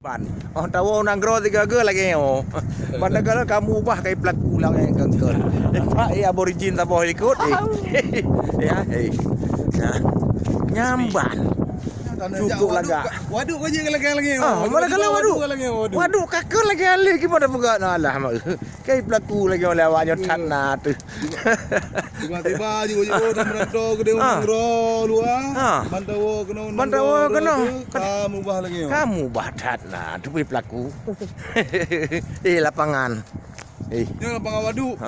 Ban. Oh tahu nanggro tiga ge lagi oh. Padahal kamu ubah kayak pelaku lah yang kengkel. Pak aborigin tak boleh ikut. Ya, ya. Nyamban. Cukup laga. Waduk aja lagi. Mana kalau waduk? Waduk kakek lagi ali gimana buka alah mak. Kayak pelaku lagi oleh awaknya tanah tu. Tiba-tiba juga merado gede nanggro luar. Bantawo kena. Kamu ubah lagi. Kamu ubah tanah tu pelaku. Lapangan. Ini lapangan waduk.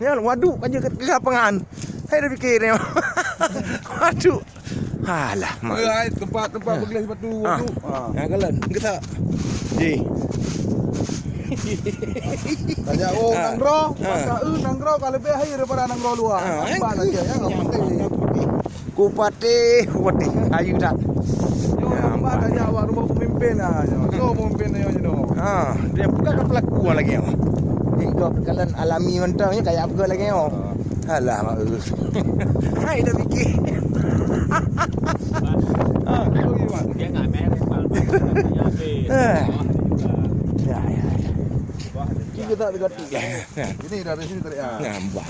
Ya waduk aja ke lapangan. Saya dah fikir ni. Waduk. Alah, mak. Tempat bergelas batu waduk. Ya kalian kita. Ji. Tanya nanggro, nanggro kalau lebih air daripada nanggro luar. Apa saja yang Kupati ayu tak. Nampak tanya awak rumah pemimpin so pemimpinnya je doh. Dia bukan pelaku lagi. Ni kau kalian alami mentangnya kayak apa lagi oh. Alah mak. Hai dah fikir. Dia nggak merek Ya. Kita tak dekat. Ini dari sini tarik Nambah.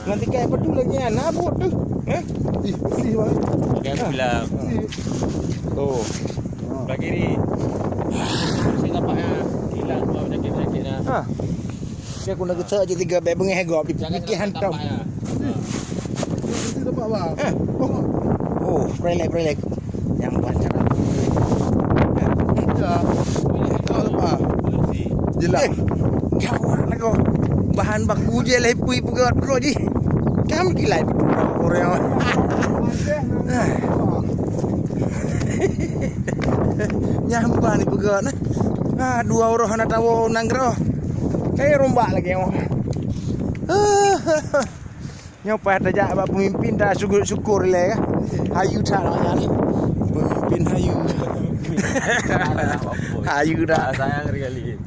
Nanti kayak apa tu lagi nabut tu. Ih, bang. Dia bilang Tuh. belah kiri. Saya nampaknya hilang semua penyakit-penyakitnya. Dia aku nak kesak je 3 beg bengih gop fikir hantam. Ini tempat bang. Oh, prelek. Yang buat cara. Ya. Tahu lepas. Jelas. Kawan aku. Bahan baku je lah pui pegat bro ji. Kamu gila betul orang. Nyampan ni pegat nah. 2 orang nak tahu nanggro. Kayak rombak lagi oh. Nyopat aja abang pemimpin dah syukur le. Hayu tak lah ni. Pemimpin hayu. Hayu dah. Sayang sekali.